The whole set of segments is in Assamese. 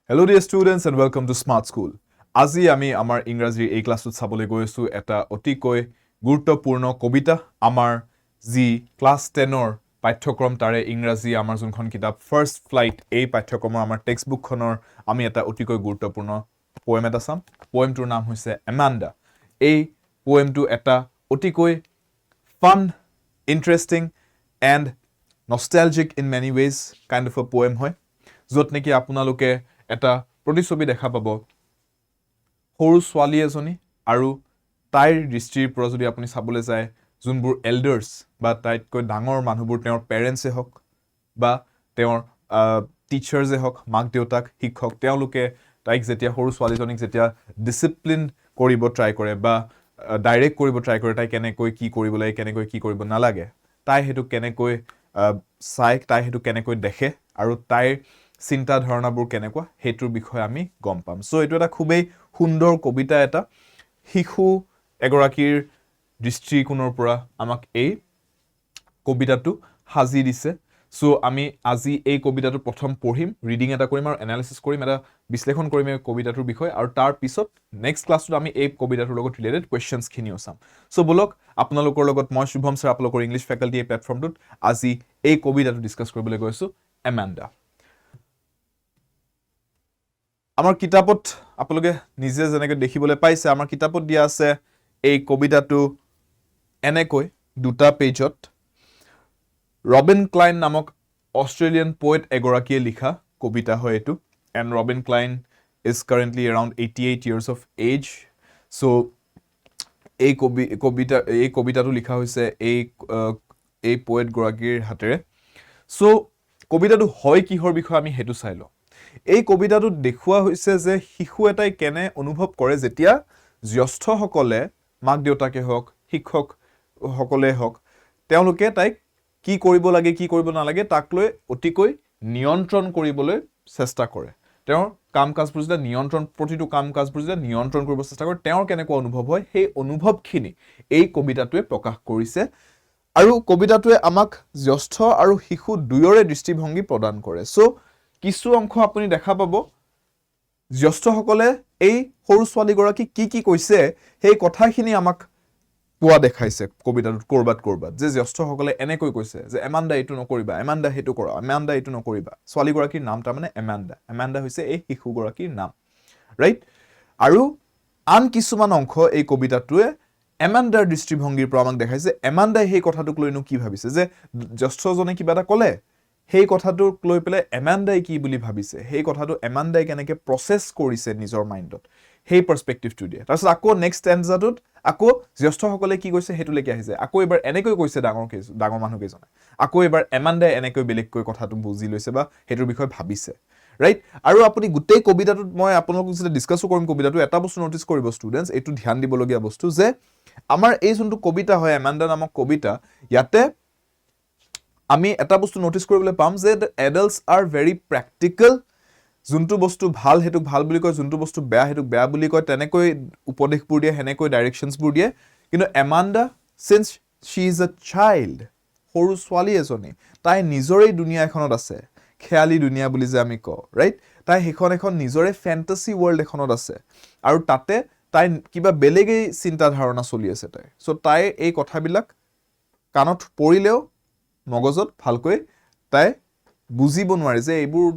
Hello dear students and welcome to Smart School. আজি আমি আমাৰ ইংৰাজীৰ এই ক্লাছটোত চাবলৈ গৈ আছো এটা অতিকৈ গুৰুত্বপূৰ্ণ কবিতা আমাৰ যি ক্লাছ 10 ৰ পাঠ্যক্ৰম তাৰে ইংৰাজী আমাৰ যোনখন কিতাপ ফাৰ্ষ্ট ফ্লাইট এই পাঠ্যক্ৰমৰ আমাৰ টেক্সট বুকখনৰ আমি এটা অতিকৈ গুৰুত্বপূৰ্ণ পোয়েম এটা চাম পোয়েমটোৰ নাম হৈছে এমান্ডা এই পোয়েমটো এটা অতিকৈ fun interesting and nostalgic in many ways kind of a poem হয় য'ত নেকি আপোনালোকে এটা প্ৰতিছবি দেখা পাব সৰু ছোৱালী এজনী আৰু তাইৰ দৃষ্টিৰ পৰা যদি আপুনি চাবলৈ যায় যোনবোৰ এল্ডাৰ্ছ বা তাইতকৈ ডাঙৰ মানুহবোৰ তেওঁৰ পেৰেণ্টছে হওক বা তেওঁৰ টিচাৰ্ছে হওক মাক দেউতাক শিক্ষক তেওঁলোকে তাইক যেতিয়া সৰু ছোৱালীজনীক যেতিয়া ডিচিপ্লিন কৰিব ট্ৰাই কৰে বা ডাইৰেক্ট কৰিব ট্ৰাই কৰে তাই কেনেকৈ কি কৰিব লাগে কেনেকৈ কি কৰিব নালাগে তাই সেইটো কেনেকৈ চাই তাই সেইটো কেনেকৈ দেখে আৰু তাইৰ চিন্তা ধাৰণাবোৰ কেনেকুৱা হেতুৰ বিষয়ে আমি গম পাম সো এটো এটা খুবেই সুন্দৰ কবিতা এটা শিশু এগৰাকীৰ দৃষ্টিকোণৰ পৰা আমাক এই কবিতাটো হাজি দিছে সো আমি আজি এই কবিতাটো প্ৰথম পঢ়িম ৰিডিং এটা কৰিম আৰু এনালাইসিস কৰিম এটা বিশ্লেষণ কৰিম এই কবিতাটোৰ বিষয়ে আৰু তাৰ পিছত নেক্সট ক্লাছটোত আমি এই কবিতাটোৰ লগত ৰিলেটেড কোৱেশ্চনছ খিনিও চাম সো বলক আপোনালোকৰ লগত মই শুভম স্যাৰ আপোনালোকৰ ইংলিশ ফেকাল্টি এই প্লেটফৰ্মটোত আজি এই কবিতাটো ডিসকাস কৰিবলৈ গৈছো এমান্ডা আমাৰ কিতাপত আপোনালোকে নিজে যেনেকৈ দেখিবলৈ পাইছে আমাৰ কিতাপত দিয়া আছে এই কবিতাটো এনেকৈ দুটা পেজত ৰবিন ক্লাইন নামক অষ্ট্ৰেলিয়ান পোয়েট এগৰাকীয়ে লিখা কবিতা হয় এটো and Robin Klein is currently around 88 years of age so এই কবিতাটো লিখা হৈছে এই পোয়েট গৰাকীৰ হাতেৰে so কবিতাটো হয় কিহৰ বিষয়ে আমি হেতু চাই লওঁ এই কবিতাটো দেখুৱা হৈছে যে শিশু এটাই কেনে অনুভৱ কৰে যেতিয়া জ্যেষ্ঠসকলে মাক দেউতাকে হওক শিক্ষক সকলে হওক তেওঁলোকে তাইক কি কৰিব লাগে কি কৰিব নালাগে তাক লৈ অতিকৈ নিয়ন্ত্ৰণ কৰিবলৈ চেষ্টা কৰে তেওঁৰ কাম-কাজবোৰ যেতিয়া নিয়ন্ত্ৰণ প্ৰতিটো কাম-কাজবোৰ যেতিয়া নিয়ন্ত্ৰণ কৰিব চেষ্টা কৰে তেওঁৰ কেনেকুৱা অনুভৱ হয় সেই অনুভৱখিনি এই কবিতাটোৱে প্ৰকাশ কৰিছে আৰু কবিতাটোৱে আমাক জ্যেষ্ঠ আৰু শিশু দুয়োৰে দৃষ্টিভংগী প্ৰদান কৰে সো কিছু অংশ আপুনি দেখা পাব জ্যেষ্ঠসকলে এই সৰু ছোৱালীগৰাকী কি কৈছে সেই কথাখিনি আমাক পোৱা দেখাইছে কবিতাটোত কৰবাত যে জ্যেষ্ঠসকলে এনেকৈ কৈছে যে এমান্ডা এটো নকৰিবা এমান্ডা হেতু কৰা এমান্ডা এটো নকৰিবা ছোৱালীগৰাকীৰ নাম তাৰ মানে এমান্ডা হৈছে এই শিশুগৰাকীৰ নাম ৰাইট আৰু আন কিছুমান অংশ এই কবিতাটোৱে এমান্ডাৰ দৃষ্টিভংগীৰ পৰা আমাক দেখাইছে এমান্ডাই সেই কথাটোক লৈনো কি ভাবিছে যে জ্যেষ্ঠজনে কিবা এটা ক'লে সেই কথাটোক লৈ পেলে এমান্ডাই কি বুলি ভাবিছে সেই কথাটো এমান্ডাই কেনেকৈ প্ৰসেস কৰিছে নিজৰ মাইন্ডত সেই পাৰ্সপেক্টিভটো দিয়ে তাৰপিছত আকৌ নেক্সট ষ্টেঞ্জাটোত আকৌ জ্যেষ্ঠসকলে কি কৈছে হেতু লেকি আহিছে আকৌ এবাৰ এনেকৈ কৈছে ডাঙৰ মানুহ কেজনে আকৌ এবাৰ এমান্ডাই এনেকৈ বেলেগকৈ কথাটো বুজি লৈছে বা হেতুৰ বিষয়ে ভাবিছে ৰাইট আৰু আপুনি গোটেই কবিতাটোত মই আপোনালোকক যেতিয়া ডিসকাসো কৰিম কবিতাটো এটা বস্তু নোটিস কৰিব ষ্টুডেন্টস এটো ধ্যান দিবলগীয়া বস্তু যে আমাৰ এই যোনটো কবিতা হয় এমান্ডা নামক কবিতা ইয়াতে আমি এটা বস্তু নোটিস কৰিবলৈ পাম যে এডাল্টস আৰ ভেৰি প্ৰ্যাকটিক্যাল যোনটো বস্তু ভাল হেতুক ভাল বুলি কয় যোনটো বস্তু বেয়া হেতুক বেয়া বুলি কয় তেনেকৈ উপদেশবোৰ দিয়ে হেনেকৈ ডাইৰেকশনছবোৰ দিয়ে কিন্তু এমান্ডা সিন্স শি ইজ আ চাইল্ড সৰু ছোৱালী এজনী তাই নিজৰে দুনিয়া এখনত আছে খেয়ালি দুনিয়া বুলি যে আমি কওঁ ৰাইট তাই এখন নিজৰে ফ্যান্টাসি ওয়াৰ্ল্ড এখনত আছে আৰু তাতে তাই কিবা বেলেগেই চিন্তা ধাৰণা চলি আছে তাই সো তাই এই কথাবিলাক কাণত পৰিলেও মগজত ভালকৈ তাই বুজিব নোৱাৰে যে এইবোৰ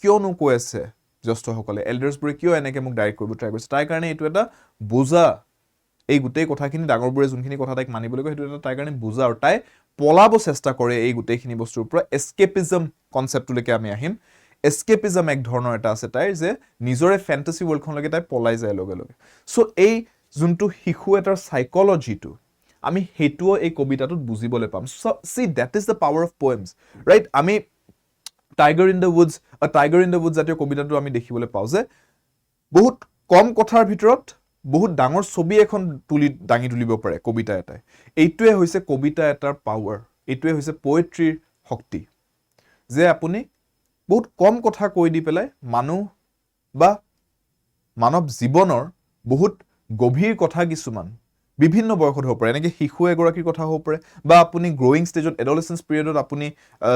কিয়নো কৈ আছে জ্যেষ্ঠসকলে এল্ডাৰ্ছবোৰে কিয় এনেকৈ মোক ডাইৰেক্ট কৰিব ট্ৰাই কৰিছে তাই কাৰণে এইটো এটা বুজা এই গোটেই কথাখিনি ডাঙৰবোৰে যোনখিনি কথা তাইক মানিবলৈ কয় সেইটো এটা তাইৰ কাৰণে বুজা আৰু তাই পলাব চেষ্টা কৰে এই গোটেইখিনি বস্তুৰ পৰা এস্কেপিজম কনসেপ্টলৈকে আমি আহিম এস্কেপিজম এক ধৰণৰ এটা আছে তাইৰ যে নিজৰে ফ্যান্টাসি ওয়াৰ্ল্ডখনলৈকে তাই পলাই যায় লগে লগে সো এই যোনটো শিশু এটাৰ সাইকোলজিটো আমি হেতুও এই কবিতাটোত বুজিবলৈ পাম see that is the power of poems right আমি টাইগাৰ ইন দ্য উডছ জাতীয় কবিতাটো আমি দেখিবলৈ পাওঁ যে বহুত কম কথাৰ ভিতৰত বহুত ডাঙৰ ছবি এখন দাঙি তুলিব পাৰে কবিতা এটাই এইটোৱে হৈছে কবিতা এটাৰ পাৱাৰ এইটোৱে হৈছে পোয়েট্ৰিৰ শক্তি যে আপুনি বহুত কম কথা কৈ দি পেলাই মানুহ বা মানৱ জীৱনৰ বহুত গভীৰ কথা কিছুমান বিভিন্ন বয়সত হ'ব পাৰে এনেকৈ শিশু এগৰাকীৰ কথা হ'ব পাৰে বা আপুনি গ্ৰ'য়িং ষ্টেজত এডলেচেঞ্চ পিৰিয়ডত আপুনি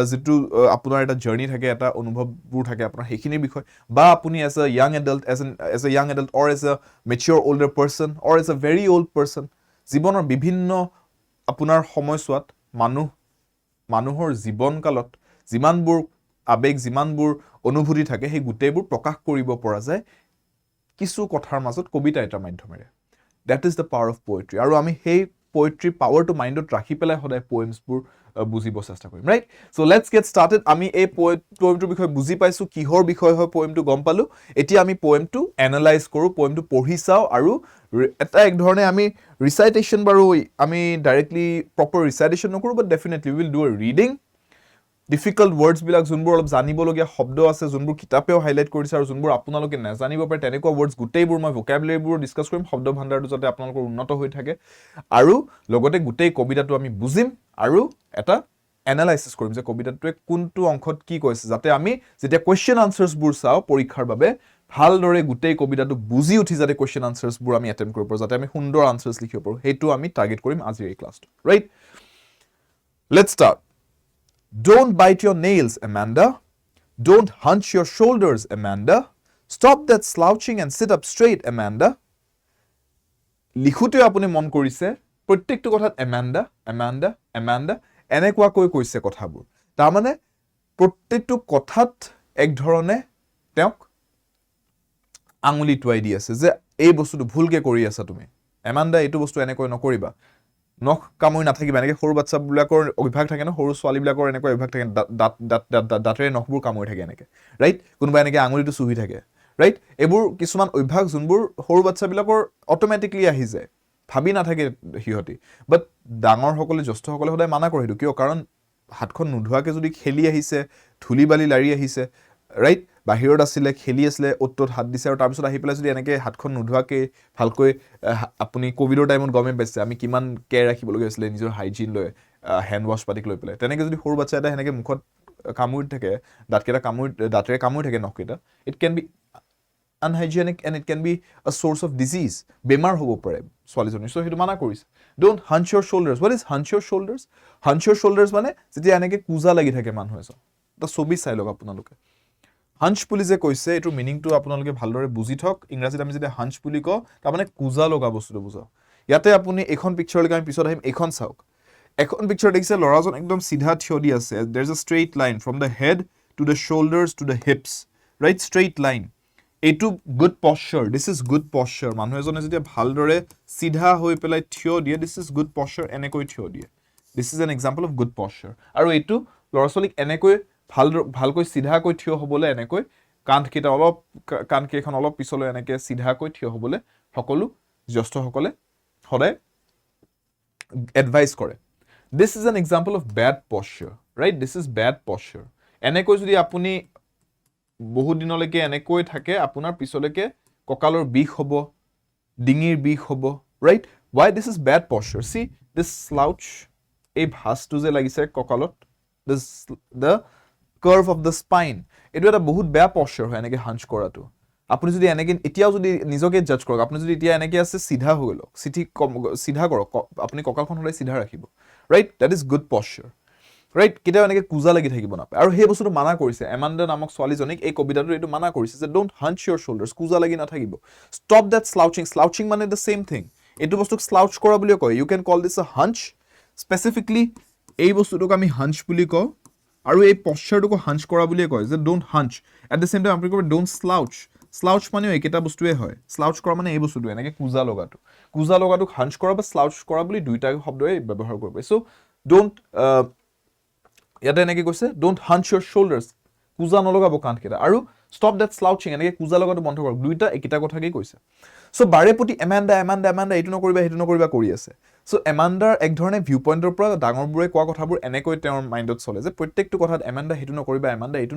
যিটো আপোনাৰ এটা জাৰ্ণি থাকে এটা অনুভৱবোৰ থাকে আপোনাৰ সেইখিনিৰ বিষয় বা আপুনি as a young adult as a young adult or as a mature older person or as a very old person জীৱনৰ বিভিন্ন আপোনাৰ সময়ছোৱাত মানুহৰ জীৱনকালত যিমানবোৰ আৱেগ যিমানবোৰ অনুভূতি থাকে সেই গোটেইবোৰ প্ৰকাশ কৰিব পৰা যায় কিছু কথাৰ মাজত কবিতা এটাৰ মাধ্যমেৰে That is the power of poetry. আৰু আমি সেই poetry powerটো মাইণ্ডত ৰাখি পেলাই সদায় poemsবোৰ বুজিব চেষ্টা কৰিম right so let's gate started আমি এই poemটোৰ বিষয়ে বুজি পাইছোঁ কিহৰ বিষয় হয় poemটো গম পালোঁ এতিয়া আমি poemটো এনালাইজ কৰোঁ poemটো পঢ়ি চাওঁ আৰু এটা এক ধৰণে আমি ৰিচাইটেশ্যন বাৰু আমি ডাইৰেক্টলি প্ৰপাৰ ৰিচাইটেশ্যন নকৰোঁ but definitely will do a reading difficult ৱৰ্ডছবিলাক যোনবোৰ অলপ জানিবলগীয়া শব্দ আছে যোনবোৰ কিতাপেও হাইলাইট কৰিছে আৰু যোনবোৰ আপোনালোকে নাজানিব পাৰে তেনেকুৱা ৱৰ্ডছ গোটেইবোৰ মই ভোকেবুলাৰীবোৰ ডিছকাছ কৰিম শব্দ ভাণ্ডাৰটো যাতে আপোনালোকৰ উন্নত হৈ থাকে আৰু লগতে গোটেই কবিতাটো আমি বুজিম আৰু এটা এনালাইচিছ কৰিম যে কবিতাটোৱে কোনটো অংশত কি কৈছে যাতে আমি যেতিয়া কুৱেশ্যন আনচাৰ্ছবোৰ চাওঁ পৰীক্ষাৰ বাবে ভালদৰে গোটেই কবিতাটো বুজি উঠি যাতে কুৱেশ্যন আনচাৰ্ছবোৰ আমি এটেম্প কৰিব পাৰোঁ যাতে আমি সুন্দৰ আনচাৰ্ছ লিখিব পাৰোঁ সেইটো আমি টাৰ্গেট কৰিম আজিৰ এই ক্লাছটো right let's start Don't bite your nails, Amanda. Don't hunch your shoulders, Amanda. Stop that slouching and sit up straight, Amanda. লিখোতে আপুনি মন কৰিছে প্ৰত্যেকটো কথাত Amanda, Amanda, Amanda এনেকুৱাকৈ কৈছে কথাবোৰ তাৰমানে প্ৰত্যেকটো কথাত এক ধৰণে তেওঁক আঙুলি টুৱাই দি আছে যে এই বস্তুটো ভুলকে কৰি আছা তুমি Amanda এইটো বস্তু এনেকৈ নকৰিবা নখ কামুৰি নাথাকিবা এনেকৈ সৰু বাচ্চাবিলাকৰ অভ্যাস থাকে ন সৰু ছোৱালীবিলাকৰ এনেকুৱা অভ্যাস থাকে দাঁতেৰে নখবোৰ কামুৰি থাকে এনেকৈ ৰাইট কোনোবা এনেকৈ আঙুলিটো চুহি থাকে ৰাইট এইবোৰ কিছুমান অভ্যাস যোনবোৰ সৰু বাচ্চাবিলাকৰ অট'মেটিকলি আহি যায় ভাবি নাথাকে সিহঁতি বাট ডাঙৰসকলে জ্যেষ্ঠসকলে সদায় মানা কৰে সেইটো কিয় কাৰণ হাতখন নোধোৱাকৈ যদি খেলি আহিছে ধূলি বালি লাৰি আহিছে ৰাইট বাহিৰত আছিলে খেলি আছিলে অ'ত হাত দিছে আৰু তাৰপিছত আহি পেলাই যদি এনেকৈ হাতখন নোধোৱাকৈ ভালকৈ আপুনি ক'ভিডৰ টাইমত গমেই পাইছে আমি কিমান কেয়াৰ ৰাখিবলগীয়া হৈছিলে নিজৰ হাইজিন লৈ হেণ্ড ৱাছ পাতিক লৈ পেলাই তেনেকৈ যদি সৰু বাচ্ছা এটা সেনেকৈ মুখত কামুৰি থাকে দাঁতেৰে কামুৰি থাকে নখকেইটা it can be unhygienic and it can be a source of disease বেমাৰ হ'ব পাৰে ছোৱালীজনীৰ so সেইটো মানা কৰিছে don't hunch your shoulders what is hunch your shoulders মানে যেতিয়া এনেকৈ কুজা লাগি থাকে মানুহ এজন এটা ছবি চাই লওক আপোনালোকে হাঞ্চ বুলি যে কৈছে এইটো মিনিংটো আপোনালোকে ভালদৰে বুজি থওক ইংৰাজীত আমি যেতিয়া হাঞ্চ বুলি কওঁ তাৰমানে কুজা লগা বস্তুটো বুজাওঁ ইয়াতে আপুনি এইখন পিকচাৰলৈকে আমি পিছত আহিম এইখন চাওক এখন পিকচাৰ দেখিছে ল'ৰাজন একদম চিধা থিয় দি আছে there is a straight line from the head to the shoulders to the hips right straight line এইটো গুড পশ্চাৰ দিছ ইজ গুড পশ্চাৰ মানুহ এজনে যেতিয়া ভালদৰে চিধা হৈ পেলাই থিয় দিয়ে দিছ ইজ গুড পশ্চাৰ এনেকৈ থিয় দিয়ে this is an example of good posture আৰু এইটো ল'ৰা ছোৱালীক এনেকৈ ভালকৈ চিধাকৈ থিয় হ'বলৈ এনেকৈ কাণকেইখন অলপ পিছলৈ এনেকৈ চিধাকৈ থিয় হ'বলৈ সকলো জ্যেষ্ঠসকলে সদায় এডভাইচ কৰে this is an example of bad posture right this is bad posture এনেকৈ যদি আপুনি বহুত দিনলৈকে এনেকৈ থাকে আপোনাৰ পিছলৈকে কঁকালৰ বিষ হ'ব ডিঙিৰ বিষ হ'ব right why this is bad posture see this slouch এই ভাঁজটো যে লাগিছে কঁকালত the curve of the spine এইটো এটা বহুত বেয়া posture হয় এনেকৈ হাঞ্চ কৰাটো আপুনি যদি এনেকৈ এতিয়াও যদি নিজকে জাজ কৰক আপুনি যদি এতিয়া এনেকৈ আছে চিধা হৈ গ'ল চিধা কৰক আপুনি কঁকালখন সদায় চিধা ৰাখিব right that is good posture right কেতিয়াও এনেকৈ কুজা লাগি থাকিব নাপায় আৰু সেই বস্তুটো মানা কৰিছে এমাণ্ডা নামক ছোৱালীজনীক এই কবিতাটো এইটো মানা কৰিছে যে ডোণ্ট হাঞ্চ ইয়ৰ শ্বল্ডাৰ্ছ কুজা লাগি নাথাকিব ষ্টপ দেট স্লাউচিং মানে দ্য চেম থিং এইটো বস্তুক স্লাউচ কৰা বুলিও কয় ইউ কেন কল দিছ আ হাঞ্চ স্পেচিফিকলি এই বস্তুটোক আমি হাঞ্চ বুলি কওঁ আৰু এই পশ্চাৰটোকো হাঞ্চ কৰা বুলিয়ে কয় যে don't hunch at the same time আপুনি ক'ব ডোণ্ট স্লাউচ মানেও একেটা বস্তুৱে হয় স্লাউচ কৰা মানে এই বস্তুটো এনেকৈ কুজা লগাটোক হাঞ্চ কৰা বা স্লাউচ কৰা বুলি দুইটা শব্দই ব্যৱহাৰ কৰিব পাৰি চ' ডোণ্ট ইয়াতে এনেকৈ কৈছে ডোণ্ট হাঞ্চ ইয়ৰ শ্বল্ডাৰ্ছ কুজা নলগাব কাণকেইটা আৰু ষ্টপ দেট স্লাউচিং এনেকৈ কুজা লগাটো বন্ধ কৰক দুইটা একেটা কথাকেই কৈছে চ' বাৰে প্ৰতি এমাণ্ডা এইটো নকৰিবা কৰি আছে চ' এমাণ্ডাৰ এক ধৰণে ভিউ পইণ্টৰ পৰা ডাঙৰবোৰে কোৱা কথাবোৰ এনেকৈ তেওঁৰ মাইণ্ডত চলে যে প্ৰত্যেকটো কথাত এমাণ্ডা সেইটো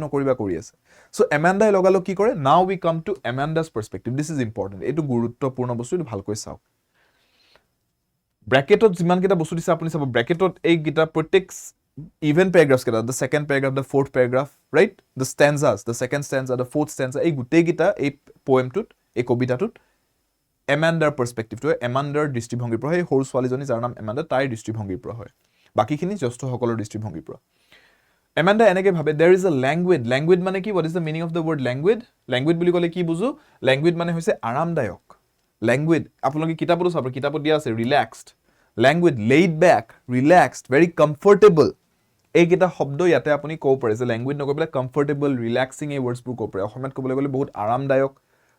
নকৰিবা কৰি আছে চ' এমাণ্ডাই লগালগ কি কৰে now we come to Amanda's perspective this is important এইটো গুৰুত্বপূৰ্ণ বস্তু এইটো ভালকৈ চাওক ব্ৰেকেটত যিমানকেইটা বস্তু দিছে আপুনি চাব ব্ৰেকেটত এইকেইটা প্ৰত্যেক even paragraphs কেইটা the second paragraph the fourth paragraph right the stanzas the second stanza the fourth stanza এই গোটেই কেইটা এই পোয়েমটোত এই কবিতাটোত এমাণ্ডাৰ পাৰ্চপেক্টিভটো এমাণ্ডাৰ দৃষ্টিভংগীৰ পৰা, সেই সৰু ছোৱালীজনী যাৰ নাম এমাণ্ডা তাইৰ দৃষ্টিভংগীৰ পৰা হয়, বাকীখিনি জ্যেষ্ঠসকলৰ দৃষ্টিভংগীৰ পৰা। এমাণ্ডা এনেকৈ ভাবে দেৰ ইজ এ লেংগুৱেজ, লেংগুৱেজ মানে কি, what is the meaning of the word language, language বুলি ক'লে কি বুজো, লেংগুৱেজ মানে হৈছে আৰামদায়ক, লেংগুৱেজ আপোনালোকে কিতাপতো চাব, কিতাপত দিয়া আছে relaxed, language laid back, relaxed, very comfortable, এইকেইটা শব্দ ইয়াতে আপুনি ক'ব পাৰে যে লেংগুৱেজ নকৈ পেলাই কমফৰ্টেবল, ৰিলেক্সিং এই ৱৰ্ডছবোৰ ক'ব পাৰে, অসমীয়াত ক'বলৈ গ'লে বহুত আৰামদায়ক,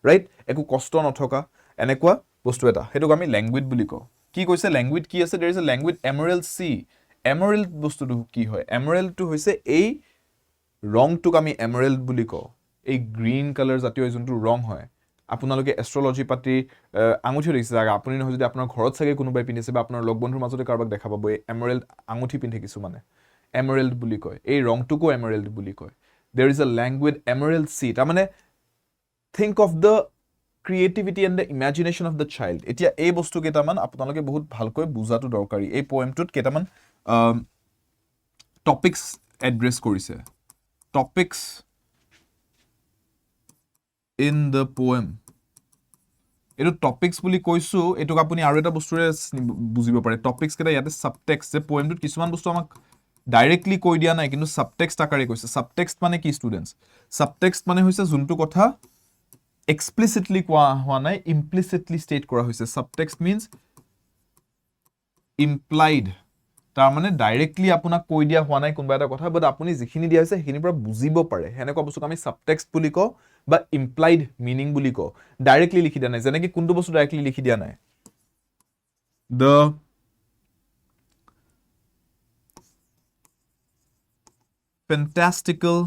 ৰাইট, একো কষ্ট নথকা এনেকুৱা বস্তু এটা, সেইটোক আমি লেংগুৱেজ বুলি কওঁ। কি কৈছে লেংগুৱেজ কি আছে, দেৰ is a languid emerald C, emerald বস্তুটো কি হয়, এমাৰেল্ডটো হৈছে এই ৰংটোক আমি এমাৰেল্ড বুলি কওঁ, এই গ্ৰীণ কালাৰ জাতীয় যোনটো ৰং হয়, আপোনালোকে এষ্ট্ৰলজি পাতি আঙুঠিও দেখিছে চাগে, আপুনি নহয় যদি আপোনাৰ ঘৰত চাগে কোনোবাই পিন্ধিছে বা আপোনাৰ লগ বন্ধুৰ মাজতে কাৰোবাক দেখা পাব এই এমাৰেল্ড আঙুঠি পিন্ধে কিছুমানে, এমাৰেল্ড বুলি কয়, এই ৰংটোকো এমাৰেল্ড বুলি কয়। There is a languid emerald sea, তাৰমানে think of the creativity and the imagination of the child. এতিয়া এই বস্তু কেইটামান আপোনালোকে বহুত ভালকৈ বুজাটো দৰকাৰী। এই পয়েমটোত কেইটামান টপিকছ এড্ৰেছ কৰিছে, টপিকছ ইন দ্য পয়েম। এইটো টপিকছ বুলি কৈছোঁ, এইটোক আপুনি আৰু এটা বস্তুৰে বুজিব পাৰে, টপিকছ কেইটা ইয়াতে ছাবটেক্সট, যে পয়েমটোত কিছুমান বস্তু আমাক ডাইৰেক্টলি কৈ দিয়া নাই কিন্তু ছাবটেক্সট আকাৰে কৈছে। ছাবটেক্সট মানে কি ষ্টুডেণ্টছ, ছাবটেক্সট মানে হৈছে যোনটো কথা এক্সপ্লিচিটলি কোৱা হোৱা নাই, ইমপ্লিচিটলি ষ্টেট কৰা হৈছে। ছাবটেক্সট মিনছ ইমপ্লাইড, তাৰমানে ডাইৰেক্টলি আপোনাক কৈ দিয়া হোৱা নাই কোনোবা এটা কথা, বাট আপুনি যিখিনি দিয়া হৈছে সেইখিনিৰ পৰা বুজিব পাৰে, সেনেকুৱা বস্তুক আমি ছাবটেক্সট বুলি কওঁ বা ইমপ্লাইড মিনিং বুলি কওঁ। ডাইৰেক্টলি লিখি দিয়া নাই, যেনেকৈ কোনটো বস্তু ডাইৰেক্টলি লিখি দিয়া নাই, the fantastical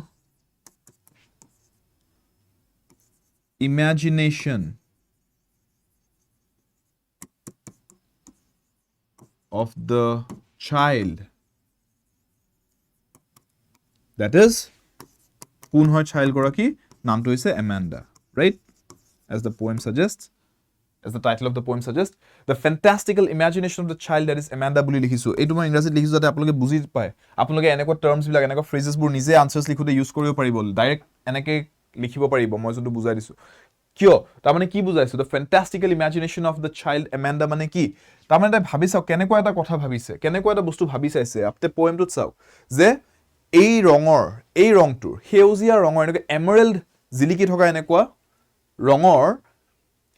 imagination of the child, that is কোন হয় child গৰাকী, নামটো হৈছে এমাণ্ডা, right, as the poem suggests, as the title of the poem suggests, the fantastical imagination of the child, that is Amanda বুলি লিখিছো। এইটো মই ইংৰাজীত লিখিছো যাতে আপোনালোকে বুজি পায়, আপোনালোকে এনেকুৱা টাৰ্মছবিলাক এনেকুৱা ফ্ৰেজেছবোৰ নিজে আনচাৰ্ছ লিখোঁতে ইউজ কৰিব পাৰিব, ডাইৰেক্ট এনেকৈ লিখিব পাৰিব মই যোনটো বুজাই দিছোঁ। কিয়, তাৰমানে কি বুজাইছো, the fantastical imagination of the child Amanda মানে কি, তাৰমানে তাই ভাবি চাওক কেনেকুৱা এটা কথা ভাবিছে, কেনেকুৱা এটা বস্তু ভাবি চাইছে। আপুনি পয়েমটোত চাওক যে এই ৰঙৰ, এই ৰংটোৰ, সেউজীয়া ৰঙৰ এনেকুৱা এমাৰেল্ড জিলিকি থকা এনেকুৱা ৰঙৰ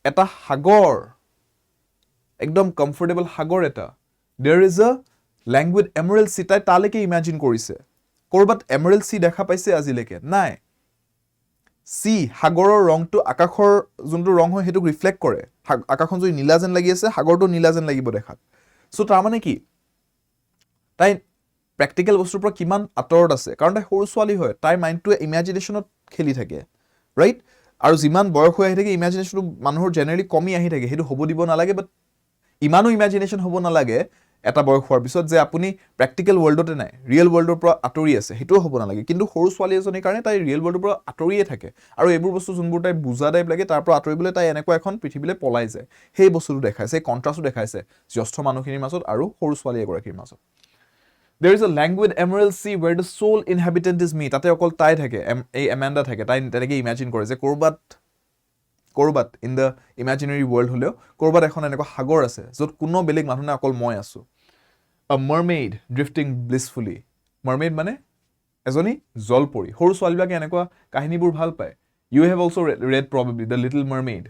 এটা সাগৰ, একদম কমফৰ্টেবল সাগৰ এটা, দেৰ is a languid emerald C, তাই তালৈকে ইমেজিন কৰিছে। ক'ৰবাত এমাৰেল্ড চি দেখা পাইছে আজিলৈকে নাই। চি, সাগৰৰ ৰংটো আকাশৰ যোনটো ৰং হয় সেইটোক ৰিফ্লেক্ট কৰে, আকাশখন যদি নীলা যেন লাগি আছে সাগৰটো নীলা যেন লাগিব দেখাত। চ' তাৰমানে কি, তাই প্ৰেক্টিকেল বস্তুৰ পৰা কিমান আঁতৰত আছে, কাৰণ তাই সৰু ছোৱালী হয়, তাইৰ মাইণ্ডটোৱে ইমেজিনেশ্যনত খেলি থাকে, ৰাইট। আৰু যিমান বয়স হৈ আহি থাকে ইমেজিনেশ্যনটো মানুহৰ জেনেৰেলি কমি আহি থাকে, সেইটো হ'ব দিব নালাগে, বাট ইমানো ইমেজিনেশ্যন হ'ব নালাগে এটা বয়স হোৱাৰ পিছত যে আপুনি প্ৰেক্টিকেল ৱৰ্ল্ডতে নাই, ৰিয়েল ৱৰ্ল্ডৰ পৰা আঁতৰি আছে, সেইটোও হ'ব নালাগে। কিন্তু সৰু ছোৱালী এজনীৰ কাৰণে তাই ৰিয়েল ৱৰ্ল্ডৰ পৰা আঁতৰিয়ে থাকে, আৰু এইবোৰ বস্তু যোনবোৰ তাই বুজা টাইপ লাগে তাৰ পৰা আঁতৰিবলৈ তাই এনেকুৱা এখন পৃথিৱীলৈ পলাই যায়, সেই বস্তুটো দেখাইছে, এই কণ্ট্ৰাষ্টটো দেখাইছে জ্যেষ্ঠ মানুহখিনিৰ মাজত আৰু সৰু ছোৱালী এগৰাকীৰ মাজত। There is a languid emerald sea where the sole inhabitant is me, তাতে অকল তাই থাকে, এই এমাণ্ডা থাকে, তাই তেনেকৈ ইমেজিন কৰে যে ক'ৰবাত ইন দ্য ইমেজিনেৰী ৱৰ্ল্ড হ'লেও ক'ৰবাত এখন এনেকুৱা সাগৰ আছে য'ত কোনো বেলেগ মানুহ নাই, অকল মই আছোঁ। A mermaid drifting blissfully, mermaid মানে এজনী জলপৰী। সৰু ছোৱালীবিলাকে এনেকুৱা কাহিনীবোৰ ভাল পায়। You have also read probably The Little Mermaid,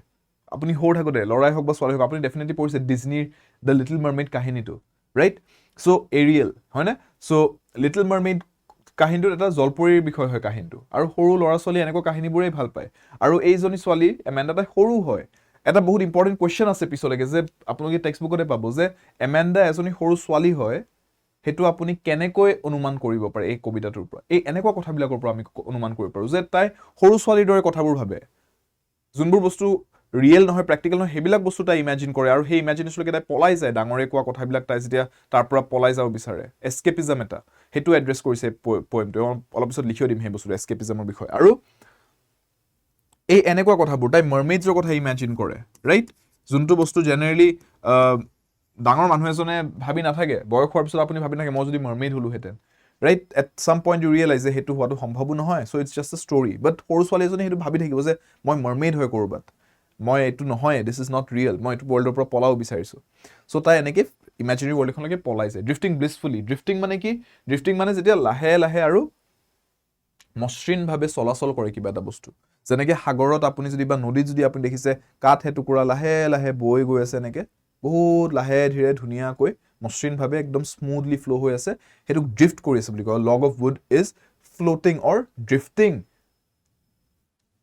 আপুনি সৰু থাকোঁতে, ল'ৰাই হওক বা ছোৱালী হওক, আপুনি ডেফিনেটলি পঢ়িছে ডিজনীৰ দ্য লিটল মাৰ্মেইড কাহিনীটো, ৰাইট। চ' এৰিয়েল হয়নে, চ' লিটল মাৰ্মেইড কাহিনীটোত এটা জলপৰীৰ বিষয় হয় কাহিনীটো, আৰু সৰু ল'ৰা ছোৱালী এনেকুৱা কাহিনীবোৰেই ভাল পায়। আৰু এইজনী ছোৱালী এমাণ্ডা তাই সৰু হয়। এটা বহুত ইম্পৰ্টেণ্ট কুৱেশ্যন আছে পিছলৈকে যে আপোনালোকে টেক্সট বুকতে পাব যে এমাণ্ডা এজনী সৰু ছোৱালী হয়, সেইটো আপুনি কেনেকৈ অনুমান কৰিব পাৰে এই কবিতাটোৰ পৰা, এই এনেকুৱা কথাবিলাকৰ পৰা আমি অনুমান কৰিব পাৰোঁ যে তাই সৰু ছোৱালীৰ দৰে কথাবোৰ ভাবে, যোনবোৰ বস্তু ৰিয়েল নহয়, প্ৰেক্টিকেল নহয়, সেইবিলাক বস্তু তাই ইমেজিন কৰে, আৰু সেই ইমেজিনেশ্যনলৈকে তাই পলাই যায়। ডাঙৰে কোৱা কথাবিলাক তাই যেতিয়া তাৰ পৰা পলাই যাব বিচাৰে, এস্কেপিজম এটা, সেইটো এড্ৰেছ কৰিছে পয়েমটো। অলপ পিছত লিখিও দিম সেই বস্তুটো, এস্কেপিজমৰ বিষয়ে। আৰু এই এনেকুৱা কথাবোৰ তাই মাৰ্মেইডছৰ কথা ইমেজিন কৰে, ৰাইট, যোনটো বস্তু জেনেৰেলি ডাঙৰ মানুহ এজনে ভাবি নাথাকে, বয়স হোৱাৰ পিছত আপুনি ভাবি নাথাকে মই যদি মাৰ্মেইড হ'লোহেঁতেন, right. At some point you realize যে সেইটো হোৱাটো সম্ভৱো নহয়, so' it's just a story. But সৰু ছোৱালী এজনী সেইটো ভাবি থাকিব যে মই মাৰ্মেইড হয় ক'ৰবাত, মই এইটো নহয়, দিছ ইজ নট ৰিয়েল, মই এইটো ৱৰ্ল্ডৰ পৰা পলাব বিচাৰিছোঁ। চ' তাই এনেকৈ ইমেজিনেৰী ৱৰ্ল্ড এখনলৈকে পলাইছে। ড্ৰিফটিং ব্লিছফুলি, ড্ৰিফটিং মানে কি? ড্ৰিফটিং মানে যেতিয়া লাহে লাহে আৰু মসৃণভাৱে চলাচল কৰে কিবা এটা বস্তু, যেনেকৈ সাগৰত আপুনি যদি বা নদীত যদি আপুনি দেখিছে কাঠ এটুকুৰা লাহে লাহে বৈ গৈ আছে, এনেকৈ বহুত লাহে ধীৰে ধুনীয়াকৈ মসৃণভাৱে একদম স্মুথলি ফ্ল' হৈ আছে, সেইটোক ড্ৰিফ্ট কৰি আছে বুলি কয়। Log of wood is floating or drifting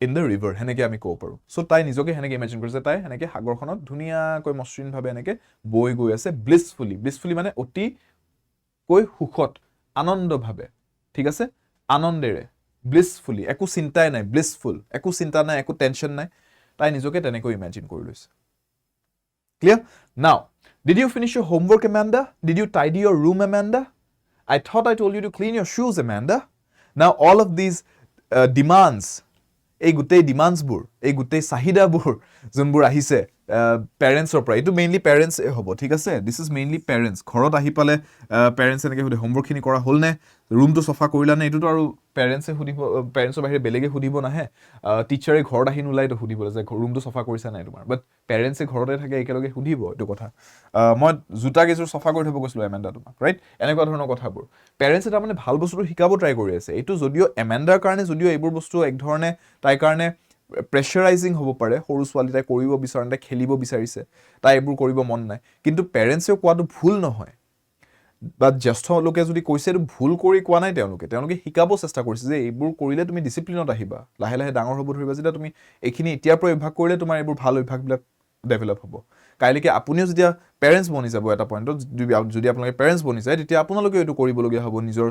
in the river, সেনেকৈ আমি ক'ব পাৰোঁ। চ' তাই নিজকে সেনেকৈ ইমেজিন কৰিছে, তাই সেনেকৈ সাগৰখনত ধুনীয়াকৈ মসৃণভাৱে এনেকৈ বৈ গৈ আছে ব্লিছফুলি। ব্লিছফুলি মানে অতিকৈ সুখত, আনন্দভাৱে, ঠিক আছে, আনন্দেৰে, ব্লিছফুলি, একো চিন্তাই নাই, ব্লিছফুল, একো চিন্তা নাই, একো টেনশ্যন নাই, তাই নিজকে তেনেকৈ ইমেজিন কৰি লৈছে। ক্লিয়াৰ? নাও, did you finish your homework, Amanda? Did you tidy your room, Amanda? I thought I told you to clean your shoes, Amanda. Now all of these demands, এই গোটেই ডিমাণ্ডছবোৰ, এই গোটেই চাহিদাবোৰ যোনবোৰ আহিছে পেৰেণ্টছৰ পৰা, এইটো মেইনলি পেৰেণ্টছে হ'ব, ঠিক আছে? This is mainly parents. ঘৰত আহি পালে পেৰেণ্টছে এনেকৈ সুধে হোমৱৰ্কখিনি কৰা হ'লনে, ৰুমটো চফা কৰিলানে? এইটোতো আৰু পেৰেণ্টছে সুধিব, পেৰেণ্টছৰ বাহিৰে বেলেগে সুধিব নাহে। টিচাৰে ঘৰত আহি নোলাইতো সুধিবলৈ যে ৰুমটো চফা কৰিছা নাই তোমাৰ, বাট পেৰেণ্টছে ঘৰতে থাকে, একেলগে সুধিব এইটো কথা। মই জোতা কেইযোৰ চফা কৰি থ'ব কৈছিলোঁ এমেণ্ডা তোমাক, ৰাইট? এনেকুৱা ধৰণৰ কথাবোৰ পেৰেণ্টছে তাৰমানে ভাল বস্তুটো শিকাব ট্ৰাই কৰি আছে। এইটো যদিও এমেণ্ডাৰ কাৰণে যদিও এইবোৰ বস্তু একধৰণে তাইৰ কাৰণে প্ৰেছাৰাইজিং হ'ব পাৰে, সৰু ছোৱালী তাই কৰিব বিচৰা নাই, তাই খেলিব বিচাৰিছে, তাই এইবোৰ কৰিব মন নাই, কিন্তু পেৰেণ্টছেও কোৱাটো ভুল নহয়, বা জ্যেষ্ঠ লোকে যদি কৈছে এইটো ভুল কৰি কোৱা নাই, তেওঁলোকে শিকাব চেষ্টা কৰিছে যে এইবোৰ কৰিলে তুমি ডিচিপ্লিনত আহিবা, লাহে লাহে ডাঙৰ হ'ব ধৰিবা, যেতিয়া তুমি এইখিনি এতিয়াৰ পৰা অভ্যাস কৰিলে তোমাৰ এইবোৰ ভাল অভ্যাসবিলাক ডেভেলপ হ'ব। কাইলৈকে আপুনিও যেতিয়া পেৰেণ্টছ বনি যাব এটা পইণ্টত, যদি আপোনালোকে পেৰেণ্টছ বনি যায়, তেতিয়া আপোনালোকেও এইটো কৰিবলগীয়া হ'ব নিজৰ